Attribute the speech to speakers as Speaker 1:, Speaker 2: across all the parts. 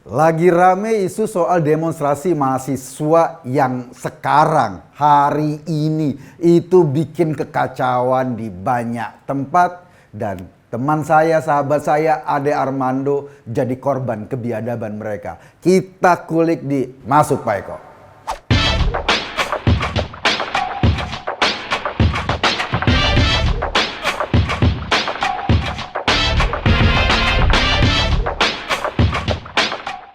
Speaker 1: Lagi rame isu soal demonstrasi mahasiswa yang sekarang, hari ini, itu bikin kekacauan di banyak tempat. Dan teman saya, sahabat saya, Ade Armando jadi korban kebiadaban mereka. Kita kulik di Masuk Pak Eko.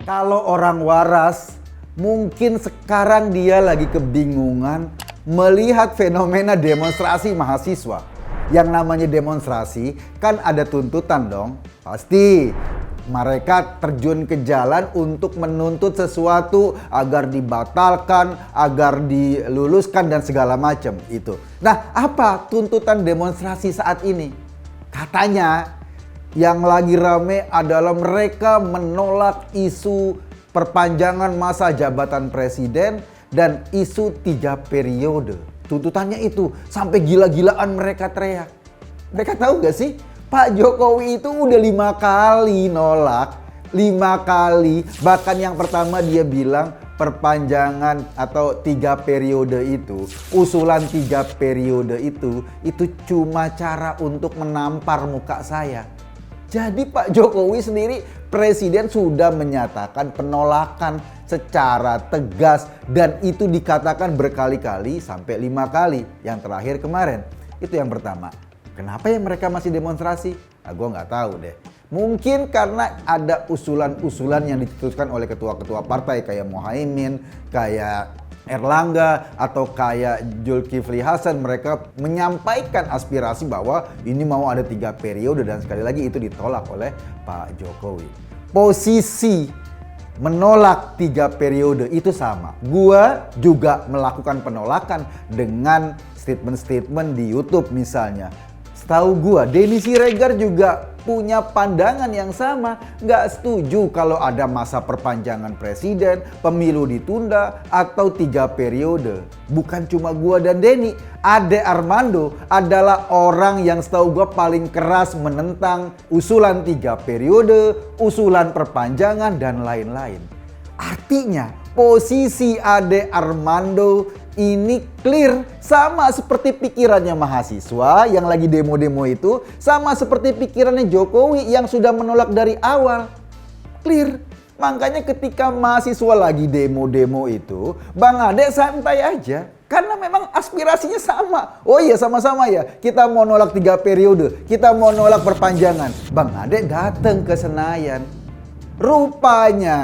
Speaker 1: Kalau orang waras, mungkin sekarang dia lagi kebingungan melihat fenomena demonstrasi mahasiswa. Yang namanya demonstrasi kan ada tuntutan dong. Pasti mereka terjun ke jalan untuk menuntut sesuatu agar dibatalkan, agar diluluskan dan segala macam itu. Nah, apa tuntutan demonstrasi saat ini? Katanya yang lagi rame adalah mereka menolak isu perpanjangan masa jabatan presiden dan isu 3 periode. Tuntutannya itu sampai gila-gilaan mereka teriak. Mereka tahu gak sih? Pak Jokowi itu udah 5 kali nolak. 5 kali. Bahkan yang pertama dia bilang perpanjangan atau 3 periode itu, usulan 3 periode itu cuma cara untuk menampar muka saya. Jadi Pak Jokowi sendiri, presiden sudah menyatakan penolakan secara tegas dan itu dikatakan berkali-kali sampai 5 kali. Yang terakhir kemarin, itu yang pertama. Kenapa ya mereka masih demonstrasi? Nah, gue nggak tahu deh. Mungkin karena ada usulan-usulan yang dicetuskan oleh ketua-ketua partai kayak Muhaimin, kayak Erlangga atau kayak Zulkifli Hasan. Mereka menyampaikan aspirasi bahwa ini mau ada 3 periode dan sekali lagi itu ditolak oleh Pak Jokowi. Posisi menolak 3 periode itu sama. Gua juga melakukan penolakan dengan statement-statement di YouTube misalnya. Setahu gua, Denny Siregar juga punya pandangan yang sama. Nggak setuju kalau ada masa perpanjangan presiden, pemilu ditunda, atau 3 periode. Bukan cuma gua dan Denny. Ade Armando adalah orang yang setahu gua paling keras menentang usulan 3 periode, usulan perpanjangan, dan lain-lain. Artinya, posisi Ade Armando ini clear, sama seperti pikirannya mahasiswa yang lagi demo-demo itu, sama seperti pikirannya Jokowi yang sudah menolak dari awal. Clear. Makanya ketika mahasiswa lagi demo-demo itu, Bang Ade santai aja. Karena memang aspirasinya sama. Oh iya, sama-sama ya. Kita mau nolak 3 periode, kita mau nolak perpanjangan. Bang Ade datang ke Senayan. Rupanya,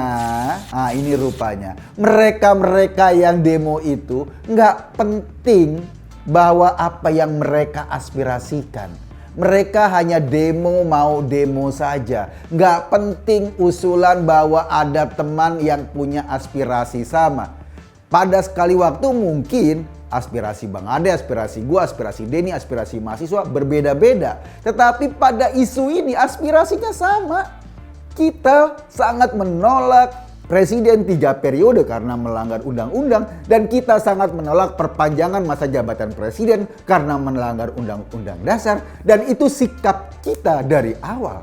Speaker 1: ini rupanya, mereka-mereka yang demo itu nggak penting bahwa apa yang mereka aspirasikan. Mereka hanya demo, mau demo saja. Nggak penting usulan bahwa ada teman yang punya aspirasi sama. Pada sekali waktu mungkin aspirasi Bang Ade, aspirasi gua, aspirasi Denny, aspirasi mahasiswa berbeda-beda. Tetapi pada isu ini aspirasinya sama. Kita sangat menolak presiden 3 periode karena melanggar undang-undang, dan kita sangat menolak perpanjangan masa jabatan presiden karena melanggar undang-undang dasar, dan itu sikap kita dari awal.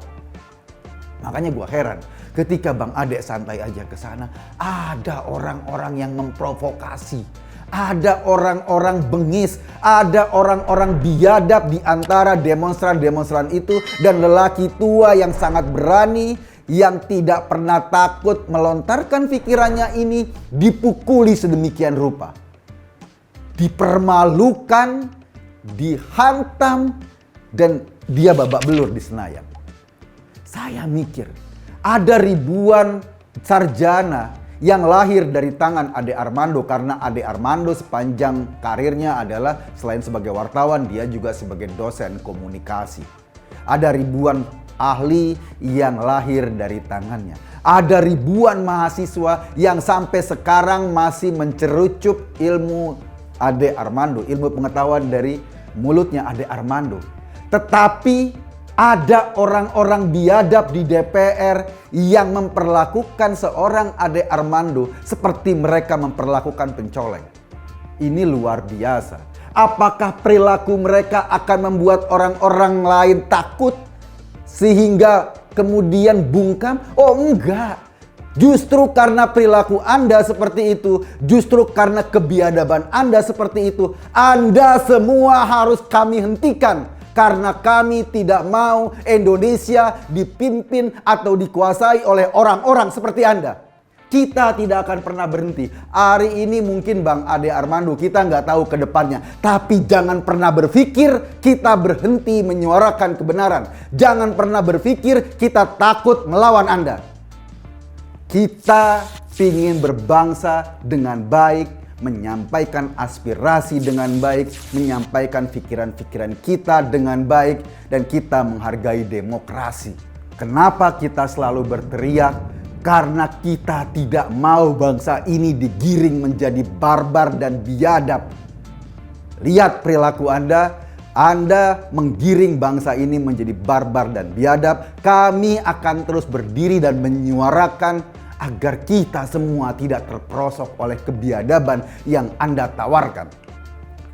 Speaker 1: Makanya gua heran ketika Bang Ade santai aja ke sana, ada orang-orang yang memprovokasi. Ada orang-orang bengis, ada orang-orang biadab di antara demonstran-demonstran itu, dan lelaki tua yang sangat berani, yang tidak pernah takut melontarkan pikirannya ini dipukuli sedemikian rupa. Dipermalukan, dihantam, dan dia babak belur di Senayan. Saya mikir, ada ribuan sarjana yang lahir dari tangan Ade Armando, karena Ade Armando sepanjang karirnya adalah selain sebagai wartawan, dia juga sebagai dosen komunikasi. Ada ribuan ahli yang lahir dari tangannya. Ada ribuan mahasiswa yang sampai sekarang masih mencerucup ilmu Ade Armando, ilmu pengetahuan dari mulutnya Ade Armando. Tetapi ada orang-orang biadab di DPR yang memperlakukan seorang Ade Armando seperti mereka memperlakukan pencoleng. Ini luar biasa. Apakah perilaku mereka akan membuat orang-orang lain takut sehingga kemudian bungkam? Oh enggak. Justru karena perilaku Anda seperti itu, justru karena kebiadaban Anda seperti itu, Anda semua harus kami hentikan. Karena kami tidak mau Indonesia dipimpin atau dikuasai oleh orang-orang seperti Anda. Kita tidak akan pernah berhenti. Hari ini mungkin Bang Ade Armando kita nggak tahu ke depannya. Tapi jangan pernah berpikir kita berhenti menyuarakan kebenaran. Jangan pernah berpikir kita takut melawan Anda. Kita ingin berbangsa dengan baik, menyampaikan aspirasi dengan baik, menyampaikan pikiran-pikiran kita dengan baik, dan kita menghargai demokrasi. Kenapa kita selalu berteriak? Karena kita tidak mau bangsa ini digiring menjadi barbar dan biadab. Lihat perilaku Anda menggiring bangsa ini menjadi barbar dan biadab. Kami akan terus berdiri dan menyuarakan agar kita semua tidak terperosok oleh kebiadaban yang Anda tawarkan,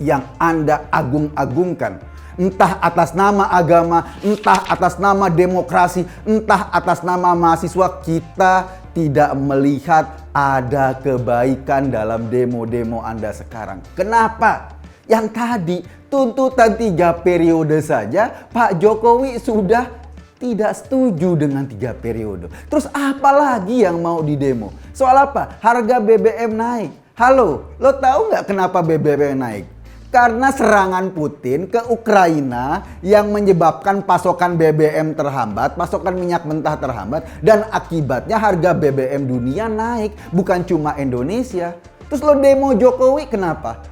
Speaker 1: yang Anda agung-agungkan. Entah atas nama agama, entah atas nama demokrasi, entah atas nama mahasiswa, kita tidak melihat ada kebaikan dalam demo-demo Anda sekarang. Kenapa? Yang tadi tuntutan 3 periode saja Pak Jokowi sudah tidak setuju dengan 3 periode. Terus apa lagi yang mau didemo? Soal apa? Harga BBM naik. Halo, lo tahu nggak kenapa BBM naik? Karena serangan Putin ke Ukraina yang menyebabkan pasokan BBM terhambat, pasokan minyak mentah terhambat, dan akibatnya harga BBM dunia naik, bukan cuma Indonesia. Terus lo demo Jokowi kenapa?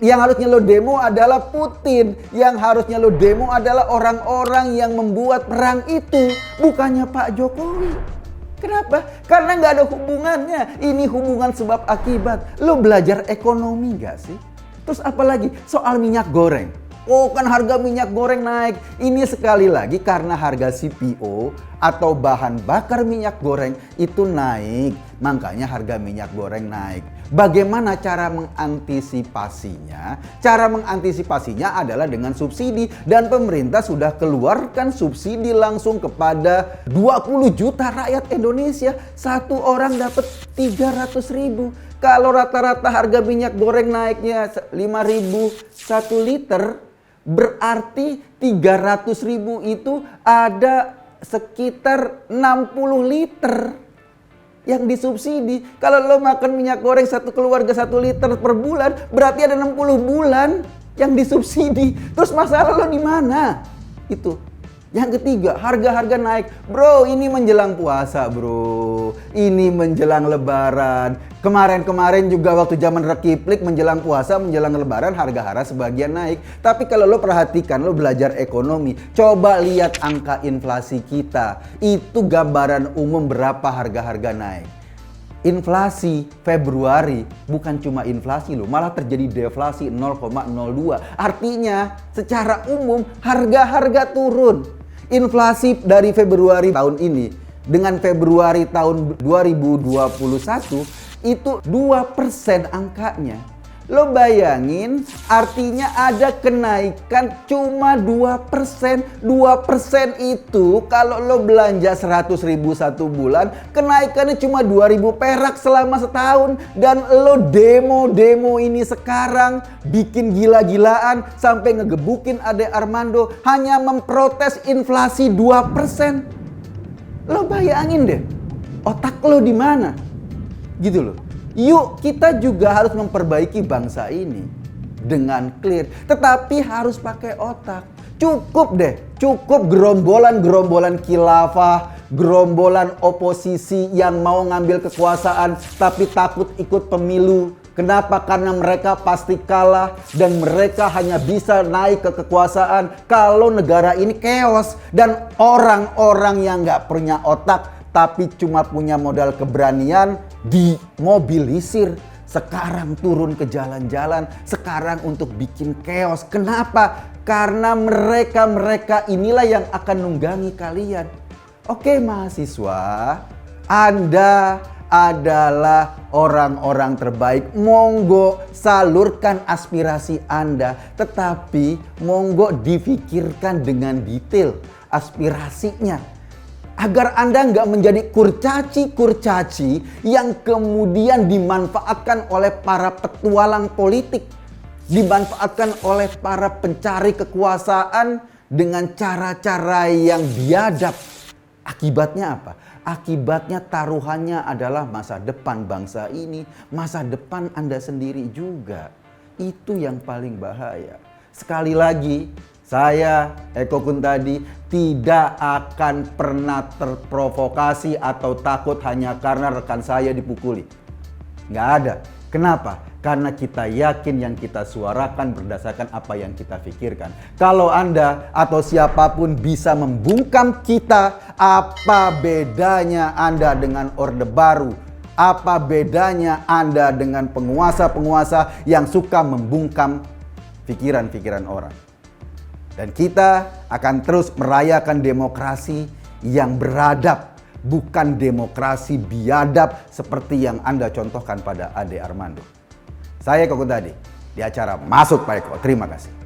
Speaker 1: Yang harusnya lo demo adalah Putin. Yang harusnya lo demo adalah orang-orang yang membuat perang itu, bukannya Pak Jokowi. Kenapa? Karena nggak ada hubungannya. Ini hubungan sebab akibat. Lo belajar ekonomi nggak sih? Terus apalagi soal minyak goreng. Oh kan harga minyak goreng naik. Ini sekali lagi karena harga CPO atau bahan bakar minyak goreng itu naik. Makanya harga minyak goreng naik. Bagaimana cara mengantisipasinya? Cara mengantisipasinya adalah dengan subsidi. Dan pemerintah sudah keluarkan subsidi langsung kepada 20 juta rakyat Indonesia. Satu orang dapat 300.000. Kalau rata-rata harga minyak goreng naiknya 5.000 1 liter, berarti 300.000 itu ada sekitar 60 liter yang disubsidi. Kalau lo makan minyak goreng satu keluarga 1 liter per bulan, berarti ada 60 bulan yang disubsidi. Terus masalah lo di mana? Itu. Yang ketiga, harga-harga naik. Bro, ini menjelang puasa, bro. Ini menjelang lebaran. Kemarin-kemarin juga waktu zaman Rekiplik menjelang puasa, menjelang lebaran harga-harga sebagian naik. Tapi kalau lo perhatikan, lo belajar ekonomi, coba lihat angka inflasi kita. Itu gambaran umum berapa harga-harga naik. Inflasi Februari bukan cuma inflasi loh, malah terjadi deflasi 0,02. Artinya secara umum harga-harga turun. Inflasi dari Februari tahun ini dengan Februari tahun 2021 itu 2% angkanya. Lo bayangin artinya ada kenaikan cuma 2%. 2% itu kalau lo belanja 100.000 satu bulan, kenaikannya cuma 2.000 perak selama setahun. Dan lo demo ini sekarang bikin gila-gilaan sampai ngegebukin Ade Armando hanya memprotes inflasi 2%. Lo bayangin deh, otak lo di mana? Gitu loh. Yuk kita juga harus memperbaiki bangsa ini dengan clear. Tetapi harus pakai otak. Cukup deh, cukup gerombolan-gerombolan khilafah, gerombolan oposisi yang mau ngambil kekuasaan tapi takut ikut pemilu. Kenapa? Karena mereka pasti kalah dan mereka hanya bisa naik ke kekuasaan kalau negara ini chaos. Dan orang-orang yang gak punya otak tapi cuma punya modal keberanian dimobilisir. Sekarang turun ke jalan-jalan, sekarang untuk bikin chaos. Kenapa? Karena mereka inilah yang akan nunggangi kalian. Oke mahasiswa, Anda adalah orang-orang terbaik. Monggo salurkan aspirasi Anda, tetapi monggo difikirkan dengan detail aspirasinya. Agar Anda nggak menjadi kurcaci-kurcaci yang kemudian dimanfaatkan oleh para petualang politik. Dimanfaatkan oleh para pencari kekuasaan dengan cara-cara yang biadab. Akibatnya apa? Akibatnya taruhannya adalah masa depan bangsa ini, masa depan Anda sendiri juga. Itu yang paling bahaya. Sekali lagi, saya, Eko Kuntadi, tidak akan pernah terprovokasi atau takut hanya karena rekan saya dipukuli. Nggak ada. Kenapa? Karena kita yakin yang kita suarakan berdasarkan apa yang kita pikirkan. Kalau Anda atau siapapun bisa membungkam kita, apa bedanya Anda dengan Orde Baru? Apa bedanya Anda dengan penguasa-penguasa yang suka membungkam pikiran-pikiran orang? Dan kita akan terus merayakan demokrasi yang beradab, bukan demokrasi biadab seperti yang Anda contohkan pada Ade Armando. Saya Eko Kuntadi di acara Masuk Pak Eko. Terima kasih.